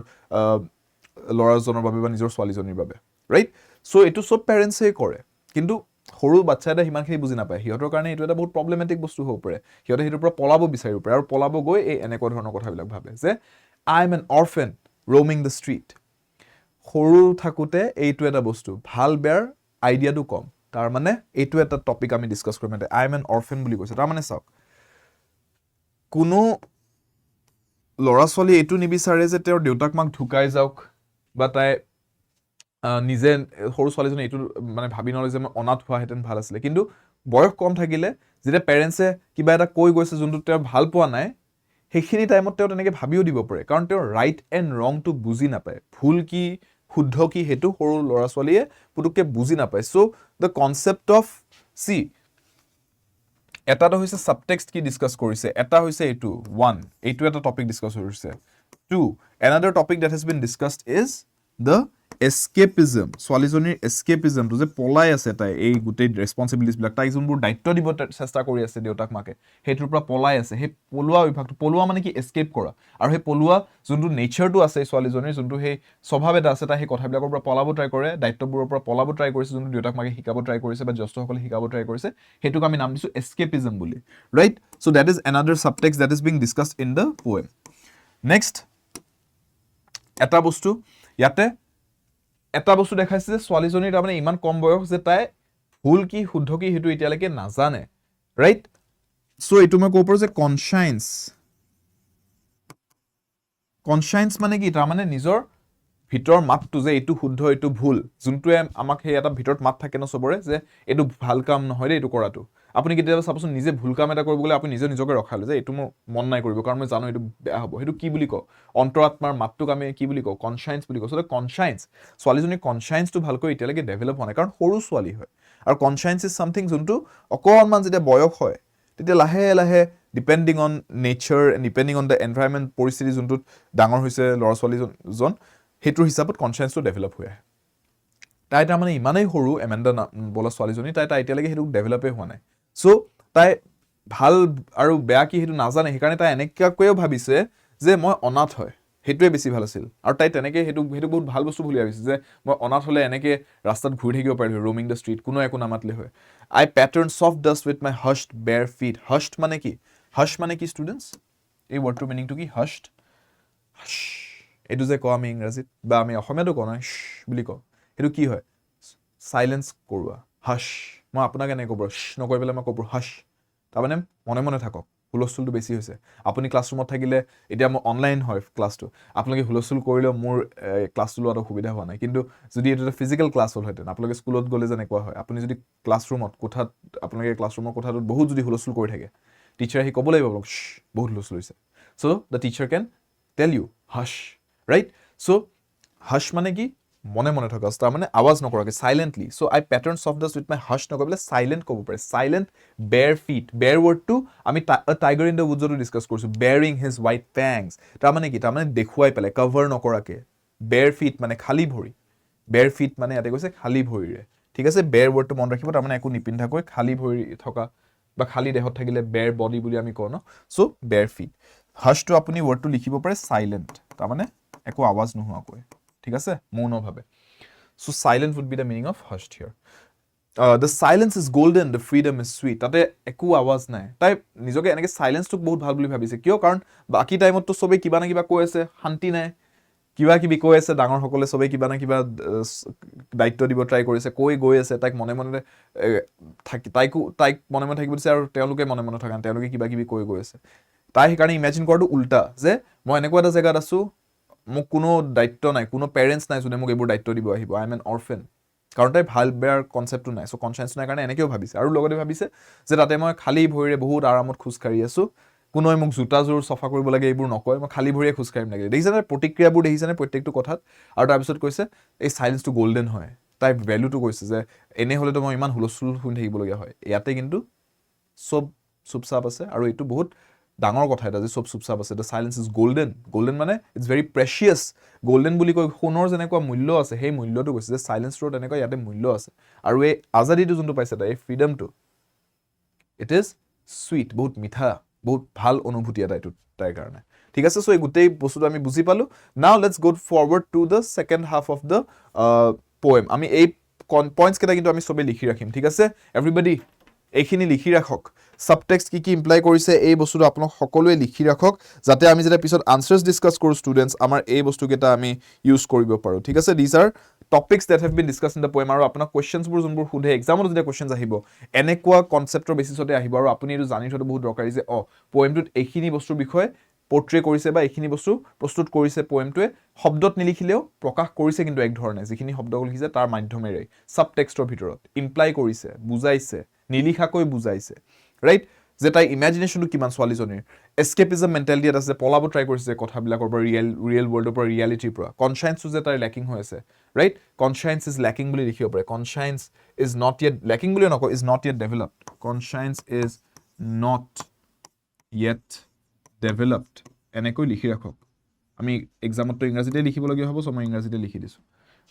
ল'ৰাজনৰ বাবে বা নিজৰ ছোৱালীজনীৰ বাবে, ৰাইট? চ' এইটো চব পেৰেণ্টছেই কৰে, কিন্তু সৰু বাচ্ছা এটাই সিমানখিনি বুজি নাপায়। সিহঁতৰ কাৰণে এইটো এটা বহুত প্ৰব্লেমেটিক বস্তু হ'ব পাৰে, সিহঁতে সেইটোৰ পৰা পলাব বিচাৰিব পাৰে, আৰু পলাব গৈ এই এনেকুৱা ধৰণৰ কথাবিলাক ভাবে যে I M N orphan roaming the street. সৰু থাকোঁতে এইটো এটা বস্তু, ভাল বেয়াৰ আইডিয়াটো কম, তাৰমানে এইটো এটা টপিক আমি ডিছকাছ কৰিম এতিয়া, আই এম এন অৰফেন বুলি কৈছে। তাৰমানে চাওক, কোনো ল'ৰা ছোৱালী এইটো নিবিচাৰে যে তেওঁৰ দেউতাক মাক ঢুকাই যাওক, বা তাই নিজে সৰু ছোৱালীজনী এইটো মানে ভাবি নলয় যে মই অনাথ হোৱাহেঁতেন ভাল আছিলে, কিন্তু বয়স কম থাকিলে যেতিয়া পেৰেণ্টছে কিবা এটা কৈ গৈছে যোনটো তেওঁ ভাল পোৱা নাই, সেইখিনি টাইমত তেওঁ তেনেকৈ ভাবিও দিব পাৰে, কাৰণ তেওঁ ৰাইট এণ্ড ৰংটো বুজি নাপায়, ভুল কি শুদ্ধ কি সেইটো সৰু ল'ৰা ছোৱালীয়ে পুতুককৈ বুজি নাপায়। চ' দ্য কনচেপ্ট অফ এটাটো হৈছে ছাবটেক্সট কি ডিছকাছ কৰিছে, এটা হৈছে এইটো এইটো এটা টপিক ডিছকাছ কৰিছে। Another topic that has been discussed is the escapism, ছোৱালীজনীৰ এস্কেপিজমটো যে পলাই আছে তাই এই গোটেই ৰেছপনচিবিলিটিছবিলাক, তাইক যোনবোৰ দায়িত্ব দিব চেষ্টা কৰি আছে দেউতাক মাকে, সেইটোৰ পৰা পলাই আছে, সেই পলোৱা অভ্যাসটো, পলোৱা মানে কি এস্কেপ কৰা, আৰু সেই পলোৱা যোনটো নেচাৰটো আছে ছোৱালীজনীৰ, যোনটো সেই স্বভাৱ এটা আছে, তাই সেই কথাবিলাকৰ পৰা পলাব ট্ৰাই কৰে, দায়িত্ববোৰৰ পৰা পলাব ট্ৰাই কৰিছে, যোনটো দেউতাক মাকে শিকাব ট্ৰাই কৰিছে বা জ্যেষ্ঠসকলে শিকাব ট্ৰাই কৰিছে, সেইটোক আমি নাম দিছোঁ এস্কেপিজম বুলি, right? So' that is another subtext that is being discussed in the poem. Next এটা বস্তু ইয়াতে দেখাইছে যে ছোৱালীজনীৰ তাৰমানে ইমান কম বয়স যে তাই ভুল কি শুদ্ধ কি সেইটো এতিয়ালৈকে নাজানে, ৰাইট? চ' এইটো মই ক'ব পাৰোঁ যে কনচায়েন্স মানে কি? তাৰমানে নিজৰ ভিতৰৰ মাতটো যে এইটো শুদ্ধ এইটো ভুল, যোনটোৱে আমাক সেই এটা ভিতৰত মাত থাকে ন চবৰে, যে এইটো ভাল কাম নহয় দেই এইটো কৰাটো। আপুনি কেতিয়াবা চাবচোন, নিজে ভুল কাম এটা কৰিব গ'লে আপুনি নিজকে ৰখাই লয় যে এইটো মোৰ মন নাই কৰিব, কাৰণ মই জানো এইটো বেয়া হ'ব। সেইটো কি বুলি কওঁ? অন্তৰাত্মাৰ মাতটোক আমি কি বুলি কওঁ? কনচায়েন্স বুলি কওঁ। চ' কনচায়েন্স, ছোৱালীজনীৰ কনচায়েন্সটো ভালকৈ এতিয়ালৈকে ডেভেলপ হোৱা নাই, কাৰণ সৰু ছোৱালী হয়, আৰু কনচায়েন্স ইজ ছামথিং যোনটো অকণমান যেতিয়া বয়স হয় তেতিয়া লাহে লাহে depending on nature, depending on the environment, পৰিস্থিতি যোনটোত ডাঙৰ হৈছে ল'ৰা ছোৱালীজন, সেইটোৰ হিচাপত কনচায়েন্সটো ডেভেলপ হৈ আহে। তাই তাৰমানে ইমানেই সৰু, এমেণ্ডা বোলা ছোৱালীজনী, তাই এতিয়ালৈকে সেইটো ডেভেলপেই হোৱা নাই। চ' তাই ভাল আৰু বেয়া কি সেইটো নাজানে, সেইকাৰণে তাই এনেকুৱাকৈও ভাবিছে যে মই অনাথ হয়, সেইটোৱে বেছি ভাল আছিল, আৰু তাই তেনেকৈ সেইটো বহুত ভাল বস্তু বুলি ভাবিছে যে মই অনাথ হ'লে এনেকৈ ৰাস্তাত ঘূৰি থাকিব পাৰিলোঁ হয়, ৰ'মিং দ্য ষ্ট্ৰীট, কোনো একো নামাতিলে হয়। I pattern soft dust with my hushed bare feet. হাছড মানে কি? হাছ মানে কি ষ্টুডেণ্টছ? এই ৱৰ্ডটোৰ মিনিংটো কি? হাছড, এইটো যে কওঁ আমি ইংৰাজীত, বা আমি অসমীয়াতো কওঁ নহয় বুলি কওঁ, সেইটো কি হয়? চাইলেঞ্চ কৰোৱা, হাছ। মই আপোনাক এনেকৈ ক'ব নকৈ পেলাই মই ক'ব হাছ, তাৰমানে মনে মনে থাকক, হুলস্থুলটো বেছি হৈছে আপুনি ক্লাছৰুমত থাকিলে এতিয়া মোৰ অনলাইন হয় ক্লাছটো আপোনালোকে হুলস্থুল কৰিলেও মোৰ ক্লাছটো লোৱাত অসুবিধা হোৱা নাই কিন্তু যদি এইটো এটা ফিজিকেল ক্লাছ হ'লহেঁতেন আপোনালোকে স্কুলত গ'লে যেনেকুৱা হয় আপুনি যদি ক্লাছৰুমত কোঠাত আপোনালোকে ক্লাছৰুমৰ কোঠাটোত বহুত যদি হুলস্থুল কৰি থাকে টিচাৰে আহি ক'ব লাগিব আপোনাক বহুত হুলস্থুল হৈছে চ' the teacher can tell you হাছ right so' হাছ মানে কি মনে মনে থকা তাৰমানে আৱাজ নকৰাকৈ silently so' I patterns of the with my hush নকৰি পেলাই চাইলেণ্ট ক'ব পাৰে চাইলেণ্ট বেৰ ফিট বেৰ ৱৰ্ডটো আমি টাইগাৰ ইন দ্য উডছতো ডিছকাছ কৰিছোঁ বেৰিং হিজ হোৱাইট ফেংছ তাৰমানে কি তাৰমানে দেখুৱাই পেলাই কভাৰ নকৰাকৈ বেৰ ফিট মানে খালী ভৰি বেৰ ফিট মানে ইয়াতে কৈছে খালী ভৰিৰে ঠিক আছে বেৰ ৱৰ্ডটো মনত ৰাখিব তাৰমানে একো নিপিন্ধাকৈ খালী ভৰি থকা বা খালী দেহত থাকিলে বেৰ বডি বুলি আমি কওঁ ন চ' বেৰ ফিট হাছটো আপুনি ৱৰ্ডটো লিখিব পাৰে চাইলেণ্ট তাৰমানে একো আৱাজ নোহোৱাকৈ ঠিক আছে মৌনভাৱে so' silent would be the meaning of hushed here the silence is golden the freedom is sweet তাতে একো আৱাজ নাই তাই নিজকে এনেকৈ চাইলেন্সটোক বহুত ভাল বুলি ভাবিছে কিয় কাৰণ বাকী টাইমততো চবেই কিবা না কিবা কৈ আছে শান্তি নাই কিবা কিবি কৈ আছে ডাঙৰসকলে চবেই কিবা না কিবা দায়িত্ব দিব ট্ৰাই কৰিছে কৈ গৈ আছে তাইক মনে মনে তাইক মনে মনে থাকিব দিছে আৰু তেওঁলোকে মনে মনে থকা তেওঁলোকে কিবা কিবি কৈ গৈ আছে তাই সেইকাৰণে ইমেজিন কৰাটো উল্টা যে মই এনেকুৱা এটা জেগাত আছোঁ মোক কোনো দায়িত্ব নাই কোনো পেৰেণ্টছ নাই যোনে মোক এইবোৰ দায়িত্ব দিব আহিব আই এম এন অৰফেন কাৰণ তাই ভাল বেয়াৰ কনচেপ্টটো নাই চ' কনচিয়াছ নাই কাৰণে এনেকৈও ভাবিছে আৰু লগতে ভাবিছে যে তাতে মই খালী ভৰিৰে বহুত আৰামত খোজকাঢ়ি আছোঁ কোনোৱে মোক জোতাযোৰ চফা কৰিব লাগে এইবোৰ নকয় মই খালী ভৰিয়ে খোজকাঢ়িম লাগে দেখিছেনে প্ৰতিক্ৰিয়াবোৰ দেখিছেনে প্ৰত্যেকটো কথাত আৰু তাৰপিছত কৈছে এই চাইলেন্সটো গল্ডেন হয় তাই ভেলুটো কৈছে যে এনে হ'লেতো মই ইমান হুলস্থুল শুনি থাকিবলগীয়া হয় ইয়াতে কিন্তু চব চুপচাপ আছে আৰু এইটো বহুত ডাঙৰ কথা এটা যে চব চুপচাপ আছে the silence is golden golden মানে ইটছ ভেৰি প্ৰেচিয়াছ গল্ডেন বুলি কৈ সোণৰ যেনেকুৱা মূল্য আছে সেই মূল্যটো কৈছে যে চাইলেন্সটোৰ তেনেকুৱা ইয়াতে মূল্য আছে আৰু এই আজাদীটো যোনটো পাইছে তাই এই ফ্ৰীডমটো ইট ইজ চুইট বহুত মিঠা বহুত ভাল অনুভূতি এটা এইটো তাইৰ কাৰণে ঠিক আছে চ' এই গোটেই বস্তুটো আমি বুজি পালোঁ নাও let's go forward to the second half of the poem আমি এই পইণ্টছকেইটা কিন্তু আমি চবেই লিখি ৰাখিম ঠিক আছে এভৰিবডি এইখিনি লিখি ৰাখক ছাবটেক্সট কি ইমপ্লাই কৰিছে এই বস্তুটো আপোনাক সকলোৱে লিখি ৰাখক যাতে আমি যেতিয়া পিছত আনচাৰ্ছ ডিছকাছ কৰোঁ ষ্টুডেণ্টছ আমাৰ এই বস্তুকেইটা আমি ইউজ কৰিব পাৰোঁ ঠিক আছে these are topics that have been discuss in the poem আৰু আপোনাক কুৱেশ্যনছবোৰ যোনবোৰ সোধে এক্সামত যেতিয়া কুৱেশ্যনছ আহিব এনেকুৱা কনচেপ্টৰ বেচিছতে আহিব আৰু আপুনি এইটো জানি থোৱাটো বহুত দৰকাৰী যে পয়েমটোত এইখিনি বস্তুৰ বিষয়ে পৰ্ট্ৰে কৰিছে বা এইখিনি বস্তু প্ৰস্তুত কৰিছে পয়েমটোৱে শব্দত নিলিখিলেও প্ৰকাশ কৰিছে কিন্তু এক ধৰণে যিখিনি শব্দ লিখিছে তাৰ মাধ্যমেৰে ছাবটেক্সটৰ ভিতৰত ইমপ্লাই কৰিছে বুজাইছে নিলিখাকৈ বুজাইছে ৰাইট যে তাই ইমেজিনেশ্যনটো কিমান ছোৱালীজনীৰ এস্কেপিজম মেণ্টেলিটি এটা আছে পলাব ট্ৰাই কৰিছে কথাবিলাকৰ পৰা ৰিয়েল ৱৰ্ল্ডৰ পৰা ৰিয়েলিটিৰ পৰা কনচিয়াঞ্চটো যে তাইৰ লেকিং হৈ আছে ৰাইট কনচিয়াঞ্চ ইজ লেকিং বুলি লিখিব পাৰে conscience is not yet lacking বুলিও নকওঁ is not yet developed conscience is not yet developed এনেকৈ লিখি ৰাখক আমি এক্সামততো ইংৰাজীতে লিখিবলগীয়া হ'ব চ' মই ইংৰাজীতে লিখি দিছোঁ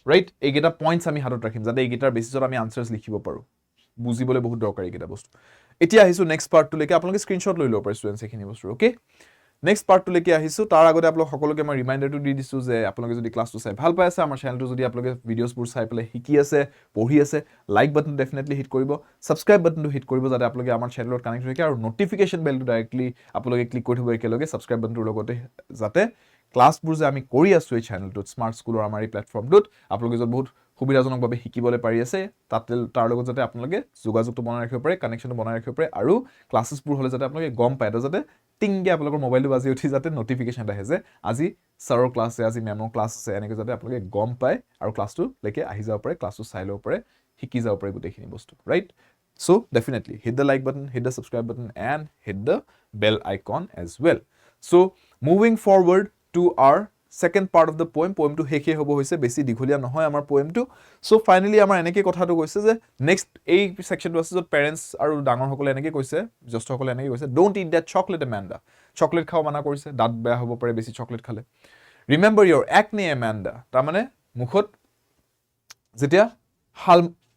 ৰাইট এইকেইটা পইণ্টছ আমি হাতত ৰাখিম যাতে এইকেইটাৰ বেচিছত আমি আনচাৰ্ছ লিখিব পাৰোঁ বুজিবলৈ বহুত দৰকাৰী এইকেইটা বস্তু এতিয়া আহিছোঁ নেক্সট পাৰ্টটোলৈকে আপোনালোকে স্ক্ৰীনশ্বট লৈ ল'ব পাৰে ষ্টুডেণ্টছ এইখিনি বস্তু অ'কে নেক্সট পাৰ্টটোলৈকে আহিছোঁ তাৰ আগতে আপোনালোক সকলোকে মই ৰিমাইণ্ডাৰটো দি দিছোঁ যে আপোনালোকে যদি ক্লাছটো চাই ভাল পাই আছে আমাৰ চেনেলটো যদি আপোনালোকে ভিডিঅ'ছবোৰ চাই পেলাই শিকি আছে পঢ়ি আছে লাইক বাটন ডেফিনেটলি হিট কৰিব ছাবস্ক্ৰাইব বাটনটো হিট কৰিব যাতে আপোনালোকে আমাৰ চেনেলত কানেক্ট হৈ থাকে আৰু নটিফিকেশ্যন বেলটো ডাইৰেক্টলি আপোনালোকে ক্লিক কৰি থ'ব একেলগে ছাবস্ক্ৰাইব বাটনটোৰ লগতে যাতে ক্লাছবোৰ যে আমি কৰি আছোঁ এই চেনেলটোত স্মাৰ্ট স্কুলৰ আমাৰ এই প্লেটফৰ্মটোত আপোনালোকে য'ত বহুত সুবিধাজনকভাৱে শিকিবলৈ পাৰি আছে তাৰ লগত যাতে আপোনালোকে যোগাযোগটো বনাই ৰাখিব পাৰে কানেকশ্যনটো বনাই ৰাখিব পাৰে আৰু ক্লাছেছবোৰ হ'লে যাতে আপোনালোকে গম পায় এটা যাতে টিংকৈ আপোনালোকৰ মোবাইলটো বাজি উঠি যাতে নটিফিকেশ্যন আহে যে আজি ছাৰৰ ক্লাছ আছে আজি মেমৰ ক্লাছ আছে এনেকৈ যাতে আপোনালোকে গম পায় আৰু ক্লাছটোলৈকে আহি যাব পাৰে ক্লাছটো চাই ল'ব পাৰে শিকি যাব পাৰে গোটেইখিনি বস্তু right so' definitely hit the like button hit the subscribe button and hit the bell icon as well so' moving forward to our second part of the পয়েমটো শেষেই হ'ব হৈছে বেছি দীঘলীয়া নহয় আমাৰ পয়েমটো চ' ফাইনেলি আমাৰ এনেকৈ কথাটো কৈছে যে নেক্সট এই ছেকশ্যনটো আছে য'ত পেৰেণ্টছ আৰু ডাঙৰসকলে এনেকৈ কৈছে জ্যেষ্ঠসকলে এনেকৈ কৈছে don't eat that chocolate Amanda chocolate খাব মানা কৰিছে দাঁত বেয়া হ'ব পাৰে বেছি চকলেট খালে ৰিমেম্বাৰ ইয়ৰ একনে এমেণ্ডা তাৰমানে মুখত যেতিয়া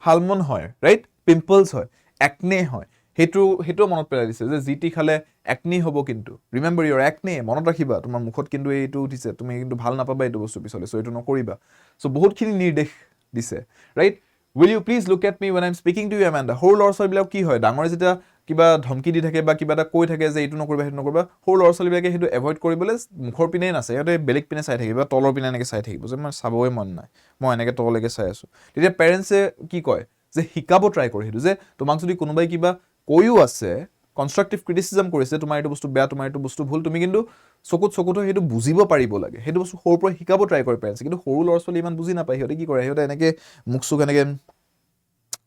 হালমন হয় ৰাইট পিম্পলছ হয় একনে হয় সেইটোও মনত পেলাই দিছে যে যি টি খালে একনি হ'ব কিন্তু ৰিমেম্বাৰ ইয়ৰ একনে মনত ৰাখিবা তোমাৰ মুখত কিন্তু এইটো উঠিছে তুমি কিন্তু ভাল নাপাবা এইটো বস্তু পিছলৈ চ' এইটো নকৰিবা চ' বহুতখিনি নিৰ্দেশ দিছে right will you please look at me when I am speaking to you Amanda সৰু ল'ৰা ছোৱালীবিলাক কি হয় ডাঙৰে যেতিয়া কিবা ধমকি দি থাকে বা কিবা এটা কৈ থাকে যে এইটো নকৰিবা সেইটো নকৰিবা সৰু ল'ৰা ছোৱালীবিলাকে সেইটো এভইড কৰিবলৈ মুখৰ পিনেই নাচায় সিহঁতে বেলেগ পিনে চাই থাকিব বা তলৰ পিনে এনেকৈ চাই থাকিব যে মই চাবই মন নাই মই এনেকৈ তললৈকে চাই আছোঁ তেতিয়া পেৰেণ্টছে কি কয় যে শিকাব ট্ৰাই কৰে সেইটো যে তোমাক যদি কোনোবাই কিবা কৈও আছে কনষ্ট্ৰাকটিভ ক্ৰিটিচিজম কৰিছে তোমাৰ এইটো বস্তু বেয়া তোমাৰ এইটো বস্তু ভুল তুমি কিন্তু চকুত সেইটো বুজিব পাৰিব লাগে সেইটো বস্তু সৰুৰ পৰা শিকাব ট্ৰাই কৰে পেৰেণ্টছে কিন্তু সৰু ল'ৰা ছোৱালী ইমান বুজি নাপায় সিহঁতে কি কৰে সিহঁতে এনেকৈ মুখ চুক এনেকৈ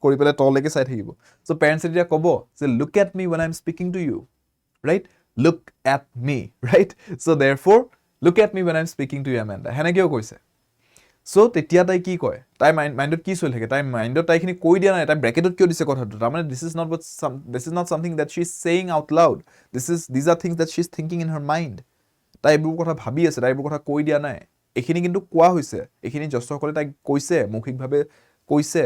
কৰি পেলাই তললৈকে চাই থাকিব চ' পেৰেণ্টছে তেতিয়া ক'ব যে look at me when I am speaking to you right look at me right so' therefore look at me when I am speaking to you Amanda সেনেকৈও কৈছে চ' তেতিয়া তাই কি কয় তাই মাইণ্ডত কি চলি থাকে তাই মাইণ্ডত তাইখিনি কৈ দিয়া নাই তাই ব্ৰেকেটত কিয় দিছে কথাটো তাৰমানে this is not something that she is saying out loud these are things that she is thinking in her mind তাই এইবোৰ কথা ভাবি আছে তাই এইবোৰ কথা কৈ দিয়া নাই এইখিনি কিন্তু কোৱা হৈছে এইখিনি জ্যেষ্ঠসকলে তাইক কৈছে মৌখিকভাৱে কৈছে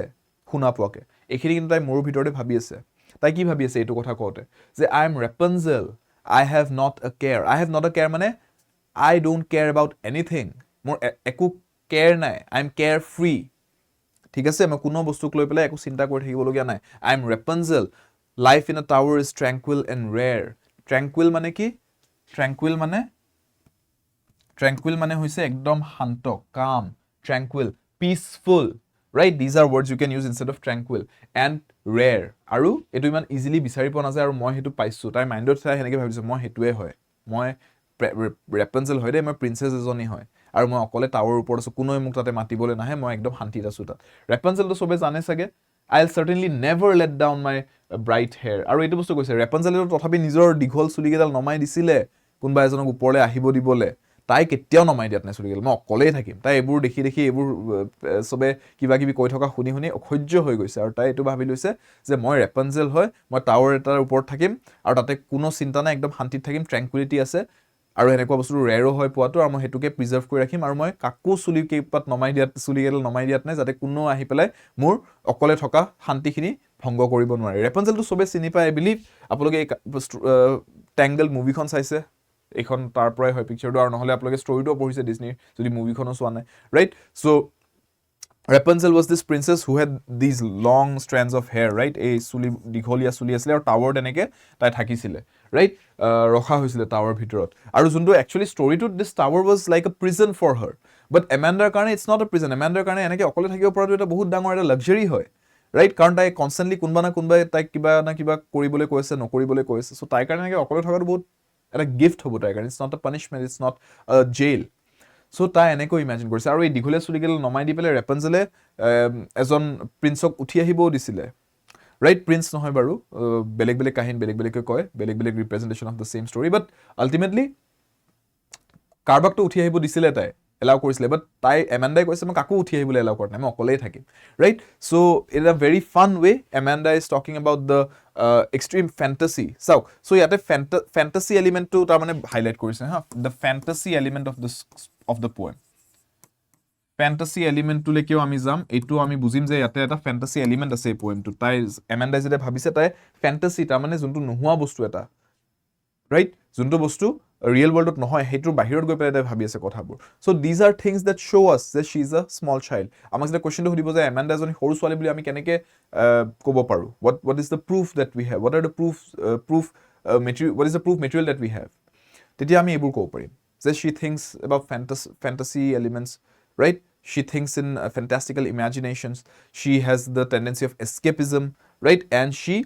শুনা পোৱাকৈ এইখিনি কিন্তু তাই মোৰ ভিতৰতে ভাবি আছে তাই কি ভাবি আছে এইটো কথা কওঁতে যে I am Rapunzel I have not a care মানে I don't care about anything মোৰ একো কেয়াৰ নাই আই এম কেয়াৰ ফ্ৰী ঠিক আছে মই কোনো বস্তুক লৈ পেলাই একো চিন্তা কৰি থাকিবলগীয়া নাই I am Rapunzel life in a tower is tranquil and rare tranquil মানে কি ট্ৰেংকুইল মানে হৈছে একদম শান্ত calm tranquil peaceful right these are words you can use instead of tranquil and rare আৰু এইটো ইমান ইজিলি বিচাৰি পোৱা নাযায় আৰু মই সেইটো পাইছোঁ তাই মাইণ্ডত চাই সেনেকৈ ভাবিছোঁ মই সেইটোৱে হয় মই ৰেপনজেল হয় দেই মই প্ৰিন্সেছ এজনী হয় আৰু মই অকলে টাৱাৰৰ ওপৰত আছোঁ কোনোৱে মোক তাতে মাতিবলৈ নাহে মই একদম শান্তিত আছোঁ তাত ৰেপনজেলটো চবে জানে চাগে I will certainly never let down my bright hair আৰু এইটো বস্তু কৈছে ৰেপনজেলেতো তথাপি নিজৰ দীঘল চুলিকেইডাল নমাই দিছিলে কোনোবা এজনক ওপৰলৈ আহিব দিবলৈ তাই কেতিয়াও নমাই দিয়াত নাই চুলিকেইডাল মই অকলেই থাকিম তাই এইবোৰ দেখি এইবোৰ চবে কিবা কিবি কৈ থকা শুনি অসহ্য হৈ গৈছে আৰু তাই এইটো ভাবি লৈছে যে মই ৰেপনজেল হয় মই টাৱাৰ এটাৰ ওপৰত থাকিম আৰু তাতে কোনো চিন্তা নাই একদম শান্তিত থাকিম ট্ৰেংকুইলিটি আছে আৰু এনেকুৱা বস্তুটো ৰেৰো হয় পোৱাটো আৰু মই সেইটোকে প্ৰিজাৰ্ভ কৰি ৰাখিম আৰু মই কাকো চুলিকেইপাত চুলিকেইডাল নমাই দিয়াত নাই যাতে কোনো আহি পেলাই মোৰ অকলে থকা শান্তিখিনি ভংগ কৰিব নোৱাৰে ৰেপনজেলটো চবে চিনি পায় আই বিলিভ আপোনালোকে এই টেংগল মুভিখন চাইছে এইখন তাৰ পৰাই হয় পিকচাৰটো আৰু নহ'লে আপোনালোকে ষ্টৰিটোও পঢ়িছে ডিজনীৰ যদি মুভিখনো চোৱা নাই right so' Rapunzel was this princess who had these long strands of hair, right? এই দীঘলীয়া চুলি আছিলে আৰু টাৱাৰত এনেকৈ তাই থাকিছিলে ৰাইট ৰখা হৈছিলে টাৱাৰ ভিতৰত আৰু যোনটো একচুৱেলি ষ্টৰিটোত this tower was like a prison for her but এমেণ্ডাৰ কাৰণে ইটছ নট এ প্ৰিজন এমেণ্ডাৰ কাৰণে এনেকৈ অকলে থাকিব পৰাটো এটা বহুত ডাঙৰ এটা লাক্সাৰী হয় ৰাইট কাৰণ তাই কনষ্টেণ্টলি কোনোবা না কোনোবাই তাইক কিবা না কিবা কৰিবলৈ কৈছে নকৰিবলৈ কৈছে চ' তাইৰ কাৰণে এনেকৈ অকলে থকাটো বহুত এটা গিফ্ট হ'ব তাইৰ কাৰণে it's not a punishment it's not jail so' তাই এনেকৈ ইমেজিন কৰিছে আৰু এই দীঘলীয়া চুলিকেইডাল নমাই দি পেলাই ৰেপনজেলে এজন প্ৰিন্সক উঠি আহিবও দিছিলে ৰাইট প্ৰিন্স নহয় বাৰু বেলেগ কাহিনী বেলেগকৈ কয় বেলেগ representation of the same story but ultimately কাৰোবাকতো উঠি আহিব দিছিলে তাই এলাউ কৰিছিলে বাট তাই এমেণ্ডাই কৈছে মই কাকো উঠি আহিবলৈ এলাউ কৰা নাই মই অকলেই থাকিম right so' it a very fun way Amanda is talking about the extreme fantasy চাওক চ' ইয়াতে ফেণ্টাচি এলিমেণ্টটো তাৰমানে হাইলাইট কৰিছে হা the fantasy element of the poem fantasy এলিমেণ্টটোলৈকেও আমি যাম এইটো আমি বুজিম যে ইয়াতে এটা ফেণ্টাচি এলিমেণ্ট আছে এই পোৱেমটো তাই এমেণ্ডাই যেতিয়া ভাবিছে তাই ফেণ্টাচি তাৰমানে যোনটো নোহোৱা বস্তু এটা ৰাইট যোনটো বস্তু ৰিয়েল ৱৰ্ল্ডত নহয় সেইটোৰ বাহিৰত গৈ পেলাই তাই ভাবি আছে কথাবোৰ so' these are things that show' us যে she is a small child আমাক যেতিয়া কুৱেশ্যনটো সুধিব যে এমেণ্ডা এজনী সৰু ছোৱালী বুলি আমি কেনেকৈ ক'ব পাৰোঁ what is the proof that we have what are the proof material what is the proof material that we have তেতিয়া আমি এইবোৰ ক'ব পাৰিম যে she thinks about fantasy elements right she thinks in fantastical imaginations she has the tendency of escapism right and she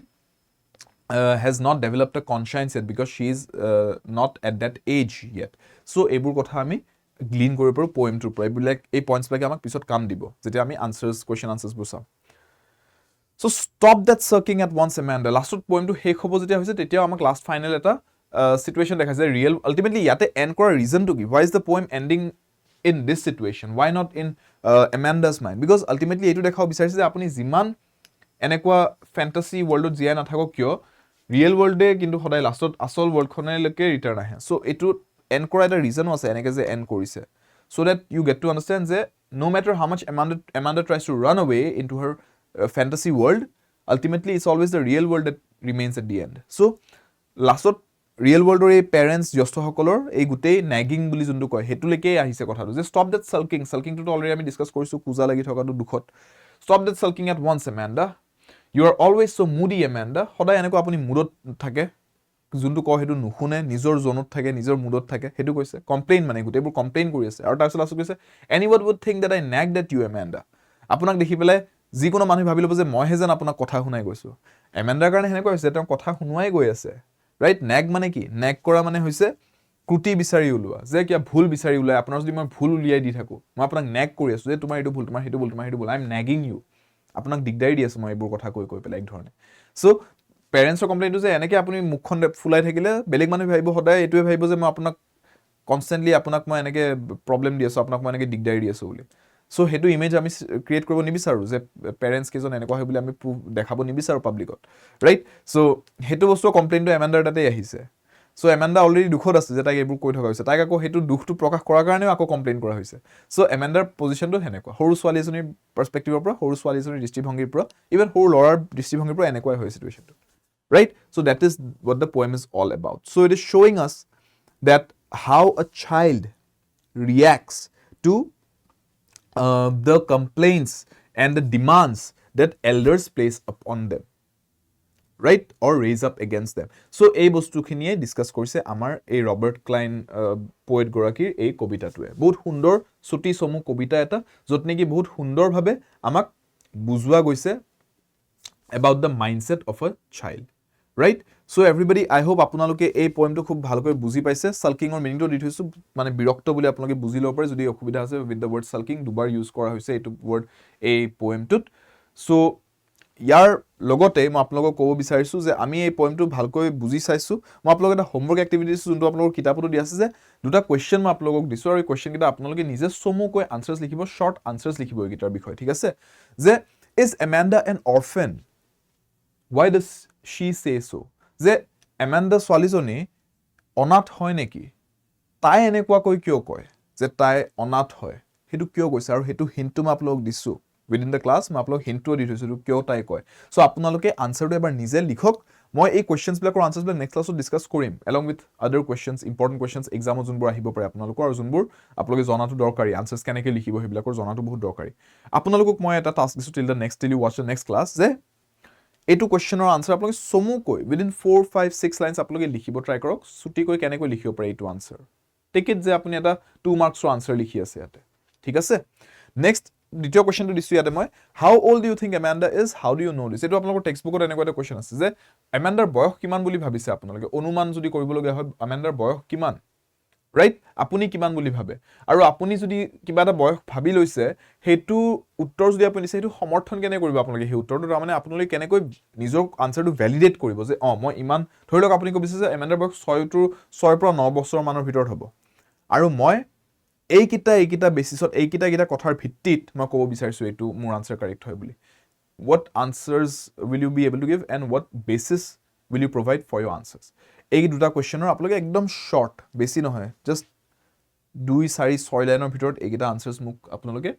has not developed a conscience yet because she is not at that age yet so এইবোৰ কথা আমি গ্লিন কৰিব পাৰোঁ পোৱেমটোৰ পৰা এই পইণ্টছবিলাকে আমাক পিছত কাম দিব যেতিয়া আমি কুৱেশ্যন আনচাৰ্ছবোৰ চাম so' stop that sulking at once Amanda লাষ্টত পোৱেমটো শেষ হ'ব যেতিয়া হৈছে তেতিয়াও আমাক লাষ্ট ফাইনেল এটা চিটুৱেশ্যন দেখাইছে ৰিয়েল আল্টিমেটলি ইয়াতে এণ্ড কৰাৰ ৰিজনটো কি why is the poem ending in this situation why not in Amanda's mind because ultimately এইটো দেখাব বিচাৰিছে যে আপুনি যিমান এনেকুৱা ফেণ্টাচি ৱৰ্ল্ডত জীয়াই নাথাকক কিয় ৰিয়েল ৱৰ্ল্ডে কিন্তু সদায় লাষ্টত আচল ৱৰ্ল্ডখনলৈকে ৰিটাৰ্ণ আহে চ' এইটো এণ্ড কৰা এটা ৰিজনো আছে এনেকৈ যে এণ্ড কৰিছে so' that you get to understand যে no matter how much Amanda tries to run away into her fantasy world ultimately it's always the real world that remains at the end so লাষ্টত ৰিয়েল ৱৰ্ল্ডৰ এই পেৰেণ্টছ জ্যেষ্ঠসকলৰ এই গোটেই নেগিং বুলি যোনটো কয় সেইটোলৈকে আহিছে কথাটো যে ষ্টপ দেট চাল্কিংটোতো অলৰেডি আমি ডিছকাছ কৰিছোঁ পূজা লাগি থকাটো দুখত stop that sulking at once Amanda you are always so' moody Amanda সদায় এনেকুৱা আপুনি মুডত থাকে যোনটো কয় সেইটো নুশুনে নিজৰ জোনত থাকে নিজৰ মুডত থাকে সেইটো কৈছে কমপ্লেইন মানে গোটেইবোৰ কমপ্লেইন কৰি আছে আৰু তাৰপিছত লাষ্টত কৈছে এনিৱন would think that I nag that you Amanda আপোনাক দেখি পেলাই যিকোনো মানুহ ভাবি ল'ব যে মইহে যেন আপোনাক কথা শুনাই গৈছোঁ। এমেণ্ডাৰ কাৰণে সেনেকুৱা হৈছে, তেওঁ কথা শুনোৱাই গৈ আছে, ৰাইট? নেগ মানে কি? নেগ কৰা মানে হৈছে ক্ৰুটি বিচাৰি ওলোৱা, যে কিবা ভুল বিচাৰি ওলাই। আপোনাৰ যদি মই ভুল উলিয়াই দি থাকোঁ, মই আপোনাক নেগ কৰি আছোঁ যে তোমাৰ এইটো ভুল, তোমাৰ সেইটো ভুল, তোমাৰ সেইটো ভুল, আই এম নেগিং ইউ। আপোনাক দিগদাৰি দি আছোঁ মই এইবোৰ কথা কৈ পেলাই এক ধৰণে। চ' পেৰেণ্টছৰ কমপ্লেইনটো যে এনেকৈ আপুনি মুখখন ফুলাই থাকিলে বেলেগ মানুহে ভাবিব, সদায় এইটোৱে ভাবিব যে মই আপোনাক কনষ্টেণ্টলি আপোনাক মই এনেকৈ প্ৰব্লেম দি আছোঁ, আপোনাক মই এনেকৈ দিগদাৰি দি আছোঁ বুলি। চ' সেইটো ইমেজ আমি ক্ৰিয়েট কৰিব নিবিচাৰোঁ যে পেৰেণ্টছ কেইজন এনেকুৱা হয় বুলি আমি প্ৰুভ দেখাব নিবিচাৰোঁ পাব্লিকত, ৰাইট? চ' সেইটো বস্তু কমপ্লেইনটো এমেণ্ডাৰ তাতেই আহিছে। চ' এমেণ্ডা অলৰেডি দুখত আছে যে তাইক এইবোৰ কৈ থকা হৈছে, তাইক আকৌ সেইটো দুখটো প্ৰকাশ কৰাৰ কাৰণেও আকৌ কমপ্লেইন কৰা হৈছে। চ' এমেণ্ডাৰ পজিশ্যনটো সেনেকুৱা, সৰু ছোৱালী এজনীৰ পাৰ্চপেক্টিভৰ পৰা, সৰু ছোৱালী এজনীৰ দৃষ্টিভংগীৰ পৰা, ইভেন সৰু ল'ৰাৰ দৃষ্টিভংগীৰ পৰা এনেকুৱাই হয় চিটুৱেশ্যনটো, right? So' that is what the poem is all about. So it is showing us that how a child reacts to the complaints and the demands that elders place upon them, right? Or raise up against them. So এই বস্তুখিনিয়ে ডিছকাছ কৰিছে আমাৰ এই ৰবাৰ্ট ক্লাইন পোয়েট গৰাকীৰ এই কবিতাটোৱে। বহুত সুন্দৰ চুটি চমু কবিতা এটা, য'ত নেকি বহুত সুন্দৰভাৱে আমাক বুজোৱা গৈছে about the mindset of a child, right? So everybody, I hope আপোনালোকে এই পয়েমটো খুব ভালকৈ বুজি পাইছে। সাল্কিঙৰ মিনিংটো দি থৈছোঁ, মানে বিৰক্ত বুলি আপোনালোকে বুজি ল'ব পাৰে। যদি অসুবিধা আছে উইথ দ্য ৱৰ্ড সাল্কিং, দুবাৰ ইউজ কৰা হৈছে এইটো ৱৰ্ড এই পয়েমটোত। চ' ইয়াৰ লগতে মই আপোনালোকক ক'ব বিচাৰিছোঁ যে আমি এই পয়েমটো ভালকৈ বুজি চাইছোঁ। মই আপোনালোকক এটা হোমৱৰ্ক এক্টিভিটি দিছোঁ, যোনটো আপোনালোকৰ কিতাপতো দিয়া আছে, যে দুটা কুৱেশ্যন মই আপোনালোকক দিছোঁ, আৰু এই কুৱেশ্যনকেইটা আপোনালোকে নিজে চমুকৈ আনচাৰ্ছ লিখিব, শ্বৰ্ট আনচাৰ্ছ লিখিব এইকেইটাৰ বিষয়ে, ঠিক আছে? যে is Amanda an orphan? Why does she say so? যে এমেণ্ডা ছোৱালীজনী অনাথ হয় নেকি? তাই এনেকুৱাকৈ কিয় কয় যে তাই অনাথ হয়? সেইটো কিয় কৈছে? আৰু সেইটো হিণ্টটো মই আপোনালোকক দিছোঁ উইদিন দ্য ক্লাছ, মই আপোনালোকক হিণ্টটোও দি থৈছোঁ কিয় তাই কয়। চ' আপোনালোকে আনচাৰটো এবাৰ নিজে লিখক। মই এই কুৱেশ্যনছবিলাকৰ আনচাৰ্ছবিলাক নেক্সট ক্লাছত ডিছকাছ কৰিম, এলং উইথ আদাৰ কুৱেশ্যনছ, ইম্পৰ্টেণ্ট কুৱেশ্যনছ এক্সামত যোনবোৰ আহিব পাৰে আপোনালোকৰ, আৰু যোনবোৰ আপোনালোকে জনাটো দৰকাৰী, আনচাৰ্ছ কেনেকৈ লিখিব সেইবিলাকৰ জনাটো বহুত দৰকাৰী। আপোনালোকক মই এটা টাস্ক দিছোঁ, till you watch the next class, যে এইটো কুৱেশ্যনৰ আনচাৰ আপোনালোকে চমুকৈ উইদিন 4, 5, 6 লাইনছ আপোনালোকে লিখিব ট্ৰাই কৰক, চুটিকৈ কেনেকৈ লিখিব পাৰে এইটো আনচাৰ। টেক ইট যে আপুনি এটা 2 মাৰ্কছৰ আনচাৰ লিখি আছে ইয়াতে, ঠিক আছে? নেক্সট দ্বিতীয় কুৱেশ্যনটো দিছোঁ ইয়াতে মই, how old do you think Amanda is, how do you know' this? এইটো আপোনালোকৰ টেক্সট বুকত এনেকুৱা এটা কুৱেশ্যন আছে যে এমেণ্ডাৰ বয়স কিমান বুলি ভাবিছে আপোনালোকে? অনুমান যদি কৰিবলগীয়া হয় এমেণ্ডাৰ বয়স কিমান, ৰাইট? আপুনি কিমান বুলি ভাবে? আৰু আপুনি যদি কিবা এটা বয়স ভাবি লৈছে, সেইটো উত্তৰ যদি আপুনি দিছে, সেইটো সমৰ্থন কেনেকৈ কৰিব আপোনালোকে সেই উত্তৰটো? তাৰমানে আপোনালোকে কেনেকৈ নিজৰ আনচাৰটো ভেলিডেট কৰিব যে মই ইমান, ধৰি লওক আপুনি কৈছে যে এমেণ্ডাৰ বয়স 6 পৰা 9 বছৰ মানৰ ভিতৰত হ'ব, আৰু মই এইকেইটা বেচিছত, এইকেইটা কথাৰ ভিত্তিত মই ক'ব বিচাৰিছোঁ এইটো মোৰ আনচাৰ কাৰেক্ট হয় বুলি। What answers will you be able to give and what basis will you provide for your answers? এই দুটা কুৱেশ্যনৰ আপোনালোকে একদম শ্বৰ্ট, বেছি নহয়, জাষ্ট 2, 4, 6 লাইনৰ ভিতৰত এইকেইটা আনচাৰ্ছ মোক আপোনালোকে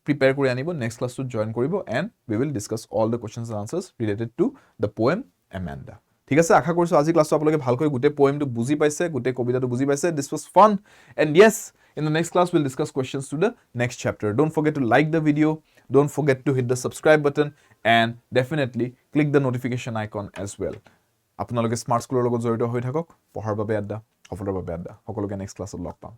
প্ৰিপেয়াৰ কৰি আনিব, নেক্সট ক্লাছটোত জইন কৰিব, and we will discuss all the questions and answers related to the poem Amanda. ঠিক আছে, আশা কৰিছোঁ আজি ক্লাছটো আপোনালোকে ভালকৈ গোটেই পয়েমটো বুজি পাইছে, গোটেই কবিতাটো বুজি পাইছে। দিছ was fun, and Yes, in the next class we'll discuss questions to the next chapter. Don't forget to like the video, don't forget to hit the subscribe button, and definitely click the notification icon as well. আপোনালোকে স্মাৰ্ট স্কুলৰ লগত জড়িত হৈ থাকক, পঢ়াৰ বাবে আড্ডা, সফলৰ বাবে আড্ডা। সকলোকে নেক্সট ক্লাছত লগ পাম।